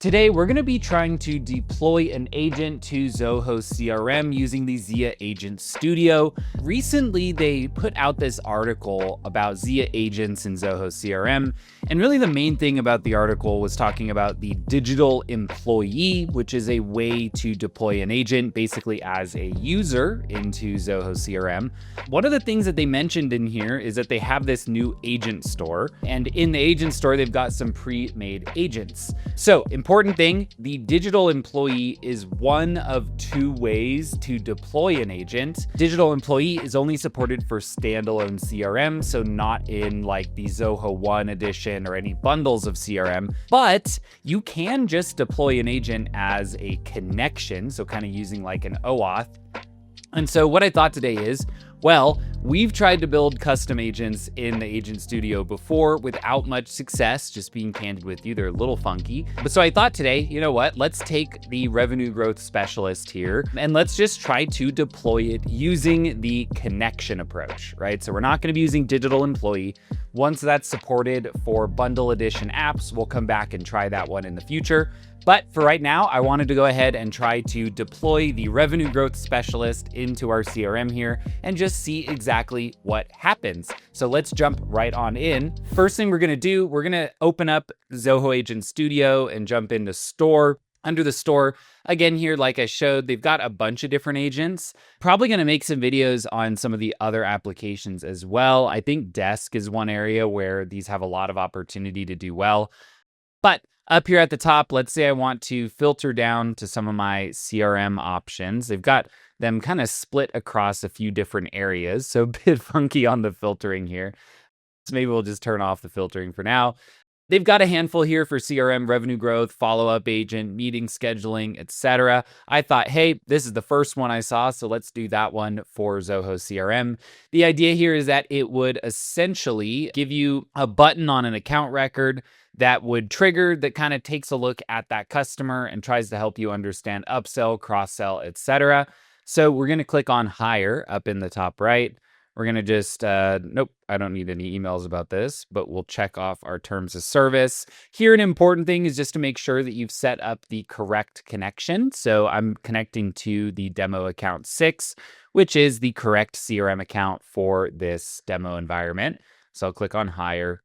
Today, we're going to be trying to deploy an agent to Zoho CRM using the Zia Agent Studio. Recently, they put out this article about Zia agents in Zoho CRM. And really, the main thing about the article was talking about the digital employee, which is a way to deploy an agent basically as a user into Zoho CRM. One of the things that they mentioned in here is that they have this new agent store. And in the agent store, they've got some pre-made agents. So, important thing, the digital employee is one of two ways to deploy an agent. Digital employee is only supported for standalone CRM, so not in like the Zoho One edition or any bundles of CRM, but you can just deploy an agent as a connection, so kind of using like an OAuth. And so what I thought today is, well, we've tried to build custom agents in the Agent Studio before without much success, just being candid with you, they're a little funky. But so I thought today, you know what, let's take the revenue growth specialist here and let's just try to deploy it using the connection approach, right? So we're not gonna be using digital employee. Once that's supported for bundle edition apps, we'll come back and try that one in the future. But for right now, I wanted to go ahead and try to deploy the revenue growth specialist into our CRM here and just see exactly what happens. So let's jump right on in. First thing we're gonna do, we're gonna open up Zoho Agent Studio and jump into store. Under the store, again here, like I showed, they've got a bunch of different agents. Probably gonna make some videos on some of the other applications as well. I think Desk is one area where these have a lot of opportunity to do well. But up here at the top, let's say I want to filter down to some of my CRM options. They've got them kind of split across a few different areas, so a bit funky on the filtering here. So maybe we'll just turn off the filtering for now. They've got a handful here for CRM, revenue growth, follow-up agent, meeting scheduling, etc. I thought, hey, this is the first one I saw, so let's do that one for Zoho CRM. The idea here is that it would essentially give you a button on an account record that would trigger, that kind of takes a look at that customer and tries to help you understand upsell, cross-sell, etc. So we're going to click on Hire up in the top right. We're going to just, nope, I don't need any emails about this, but we'll check off our terms of service. Here, an important thing is just to make sure that you've set up the correct connection. So I'm connecting to the demo account 6, which is the correct CRM account for this demo environment. So I'll click on Hire.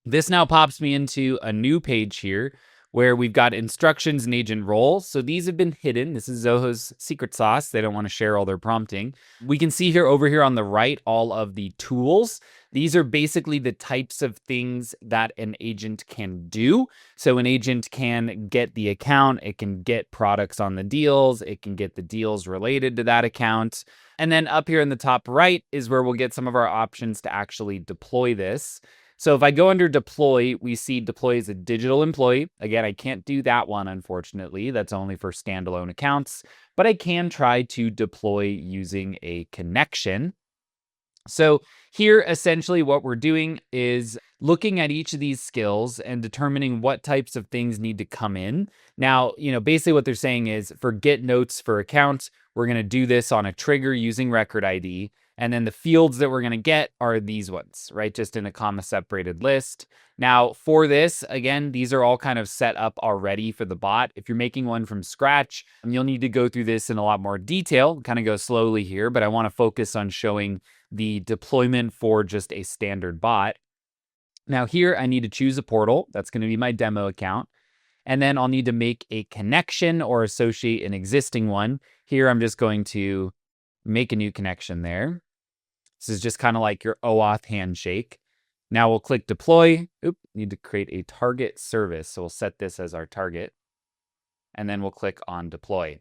This now pops me into a new page here where we've got instructions and agent roles. So these have been hidden. This is Zoho's secret sauce. They don't want to share all their prompting. We can see here over here on the right, all of the tools. These are basically the types of things that an agent can do. So an agent can get the account, it can get products on the deals, it can get the deals related to that account. And then up here in the top right is where we'll get some of our options to actually deploy this. So if I go under deploy, we see deploy as a digital employee. Again, I can't do that one, unfortunately. That's only for standalone accounts, but I can try to deploy using a connection. So here, essentially what we're doing is looking at each of these skills and determining what types of things need to come in. Now, basically what they're saying is for get notes for accounts, we're going to do this on a trigger using record ID. And then the fields that we're going to get are these ones, right? Just in a comma separated list. Now for this, again, these are all kind of set up already for the bot. If you're making one from scratch, you'll need to go through this in a lot more detail, kind of go slowly here, but I want to focus on showing the deployment for just a standard bot. Now here, I need to choose a portal. That's going to be my demo account. And then I'll need to make a connection or associate an existing one. Here, I'm just going to make a new connection there. This is just kind of like your OAuth handshake. Now we'll click deploy. Need to create a target service. So we'll set this as our target. And then we'll click on deploy.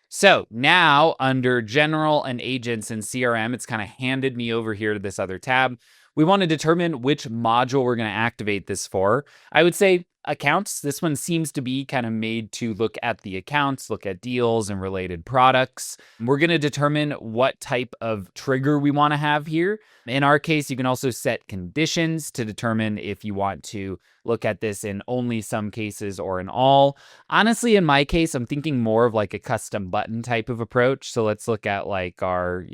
So now under general and agents in CRM, it's kind of handed me over here to this other tab. We want to determine which module we're going to activate this for. I would say accounts. This one seems to be kind of made to look at the accounts, look at deals and related products. We're going to determine what type of trigger we want to have here. In our case, you can also set conditions to determine if you want to look at this in only some cases or in all. Honestly, in my case, I'm thinking more of like a custom button type of approach. So let's look at like our,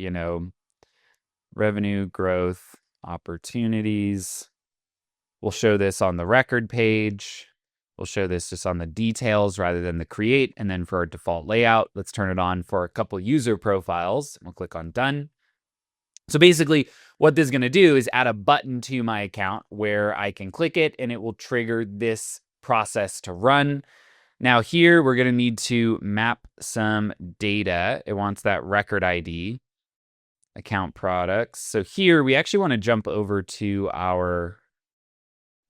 revenue growth opportunities. We'll show this on the record page. We'll show this just on the details rather than the create. And then for our default layout, let's turn it on for a couple user profiles. We'll click on done. So basically what this is going to do is add a button to my account where I can click it and it will trigger this process to run. Now here we're going to need to map some data. It wants that record ID, account products. So here we actually want to jump over to our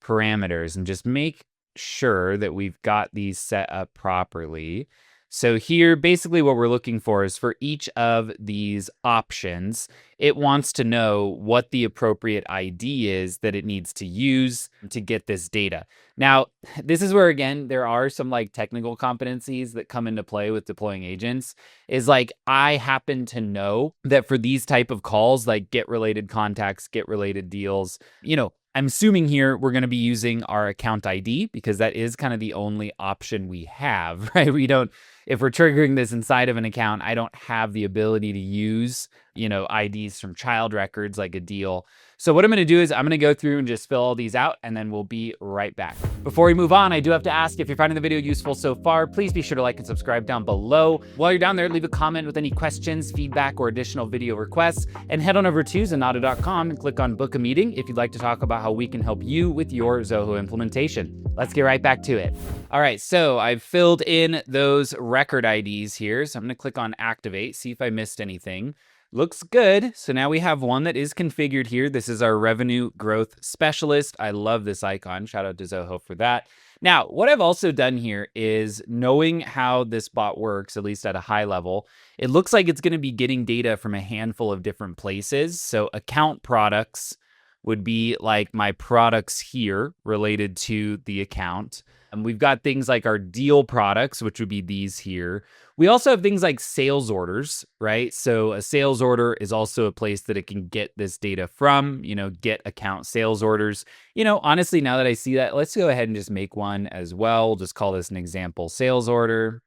parameters and just make sure that we've got these set up properly. So here, basically what we're looking for is for each of these options, it wants to know what the appropriate ID is that it needs to use to get this data. Now, this is where, again, there are some like technical competencies that come into play with deploying agents. Is like, I happen to know that for these type of calls, like get related contacts, get related deals, I'm assuming here we're going to be using our account ID because that is kind of the only option we have, right? If we're triggering this inside of an account, I don't have the ability to use, IDs from child records like a deal. So what I'm going to do is I'm going to go through and just fill all these out and then we'll be right back. Before we move on, I do have to ask if you're finding the video useful so far, please be sure to like and subscribe down below. While you're down there, leave a comment with any questions, feedback, or additional video requests, and head on over to Zanata.com and click on book a meeting if you'd like to talk about how we can help you with your Zoho implementation. Let's get right back to it. All right, so I've filled in those record IDs here. So I'm gonna click on activate, see if I missed anything. Looks good. So now we have one that is configured here. This is our revenue growth specialist. I love this icon. Shout out to Zoho for that. Now, what I've also done here is knowing how this bot works, at least at a high level, it looks like it's going to be getting data from a handful of different places. So account products would be like my products here related to the account. And we've got things like our deal products, which would be these here. We also have things like sales orders, right? So a sales order is also a place that it can get this data from, get account sales orders. Honestly, now that I see that, let's go ahead and just make one as well. We'll just call this an example sales order.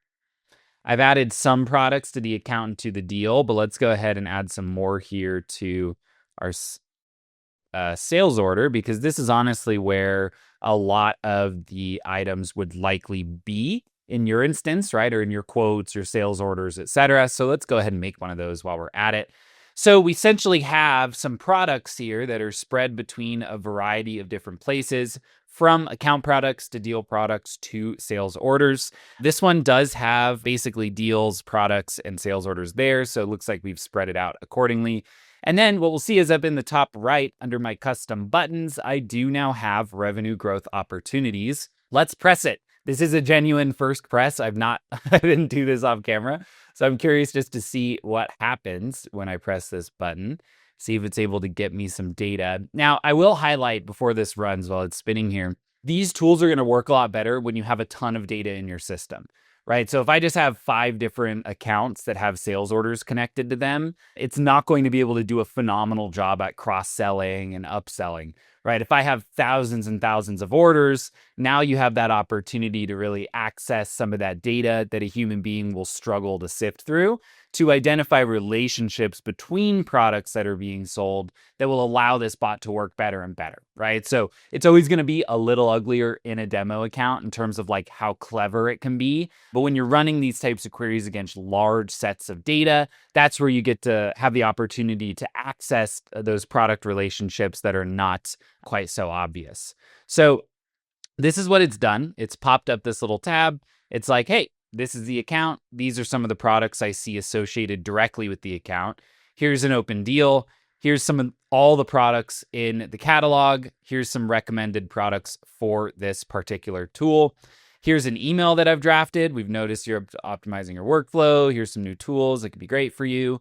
I've added some products to the account and to the deal, but let's go ahead and add some more here to our sales order, because this is honestly where a lot of the items would likely be in your instance, right? Or in your quotes, your sales orders, etc. So let's go ahead and make one of those while we're at it. So we essentially have some products here that are spread between a variety of different places, from account products to deal products to sales orders. This one does have basically deals, products, and sales orders there. So it looks like we've spread it out accordingly. And then what we'll see is up in the top right under my custom buttons, I do now have revenue growth opportunities. Let's press it. This is a genuine first press. I didn't do this off camera. So I'm curious just to see what happens when I press this button, see if it's able to get me some data. Now, I will highlight before this runs while it's spinning here, these tools are going to work a lot better when you have a ton of data in your system, right? So if I just have 5 different accounts that have sales orders connected to them, it's not going to be able to do a phenomenal job at cross-selling and upselling, right? If I have thousands and thousands of orders, now you have that opportunity to really access some of that data that a human being will struggle to sift through, to identify relationships between products that are being sold that will allow this bot to work better and better, right? So it's always going to be a little uglier in a demo account in terms of like how clever it can be. But when you're running these types of queries against large sets of data, that's where you get to have the opportunity to access those product relationships that are not quite so obvious. So this is what it's done. It's popped up this little tab. It's like, hey, this is the account. These are some of the products I see associated directly with the account. Here's an open deal. Here's some of all the products in the catalog. Here's some recommended products for this particular tool. Here's an email that I've drafted. We've noticed you're optimizing your workflow. Here's some new tools that could be great for you.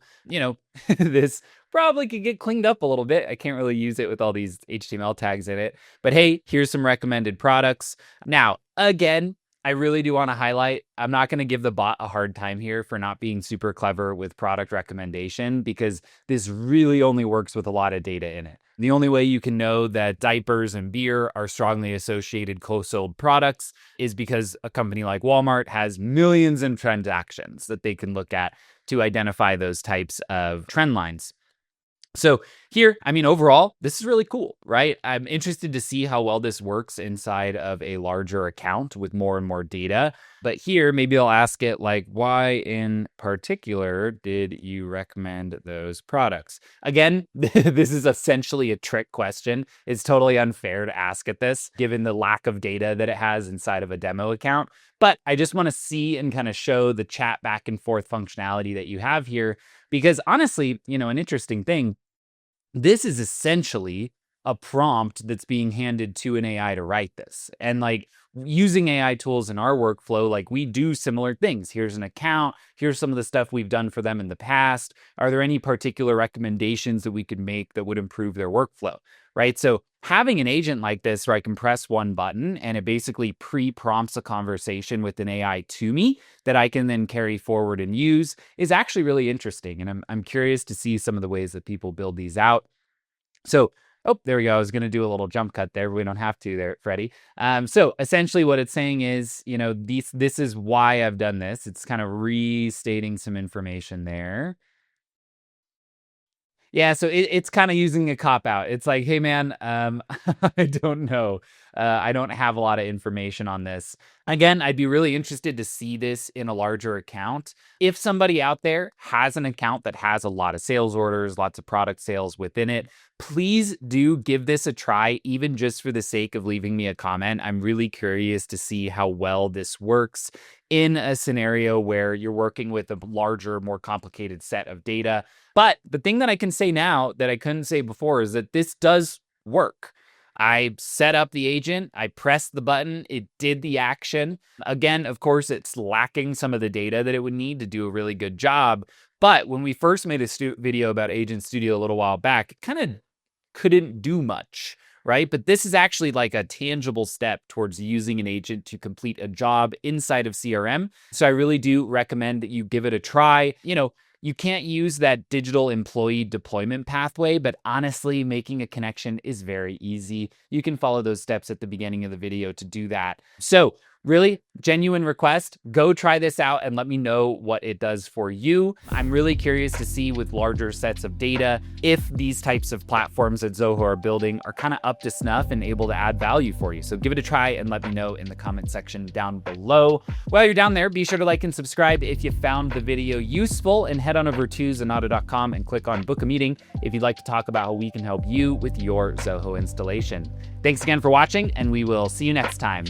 This probably could get cleaned up a little bit. I can't really use it with all these HTML tags in it. But hey, here's some recommended products. Now, again, I really do want to highlight, I'm not going to give the bot a hard time here for not being super clever with product recommendation, because this really only works with a lot of data in it. The only way you can know that diapers and beer are strongly associated co-sold products is because a company like Walmart has millions of transactions that they can look at to identify those types of trend lines. So here, I mean, overall, this is really cool, right? I'm interested to see how well this works inside of a larger account with more and more data. But here, maybe I'll ask it like, why in particular did you recommend those products? Again, this is essentially a trick question. It's totally unfair to ask it this, given the lack of data that it has inside of a demo account. But I just want to see and kind of show the chat back and forth functionality that you have here. Because honestly, an interesting thing, this is essentially a prompt that's being handed to an AI to write this. And like using AI tools in our workflow, like we do similar things. Here's an account. Here's some of the stuff we've done for them in the past. Are there any particular recommendations that we could make that would improve their workflow? Right. So having an agent like this where I can press one button and it basically pre-prompts a conversation with an AI to me that I can then carry forward and use is actually really interesting. And I'm curious to see some of the ways that people build these out. So, oh, there we go. I was going to do a little jump cut there. We don't have to there, Freddie. So essentially what it's saying is, this is why I've done this. It's kind of restating some information there. Yeah, so it's kind of using a cop out. It's like, hey man, I don't know. I don't have a lot of information on this. Again, I'd be really interested to see this in a larger account. If somebody out there has an account that has a lot of sales orders, lots of product sales within it, please do give this a try, even just for the sake of leaving me a comment. I'm really curious to see how well this works in a scenario where you're working with a larger, more complicated set of data. But the thing that I can say now that I couldn't say before is that this does work. I set up the agent, I pressed the button, it did the action. Again, of course, it's lacking some of the data that it would need to do a really good job. But when we first made a video about Agent Studio a little while back, it kind of couldn't do much, right? But this is actually like a tangible step towards using an agent to complete a job inside of CRM. So I really do recommend that you give it a try. You can't use that digital employee deployment pathway, but honestly, making a connection is very easy. You can follow those steps at the beginning of the video to do that. So really, genuine request, go try this out and let me know what it does for you. I'm really curious to see with larger sets of data if these types of platforms that Zoho are building are kind of up to snuff and able to add value for you. So give it a try and let me know in the comment section down below. While you're down there, be sure to like and subscribe if you found the video useful, and head on over to Zanata.com and click on book a meeting if you'd like to talk about how we can help you with your Zoho installation. Thanks again for watching, and we will see you next time.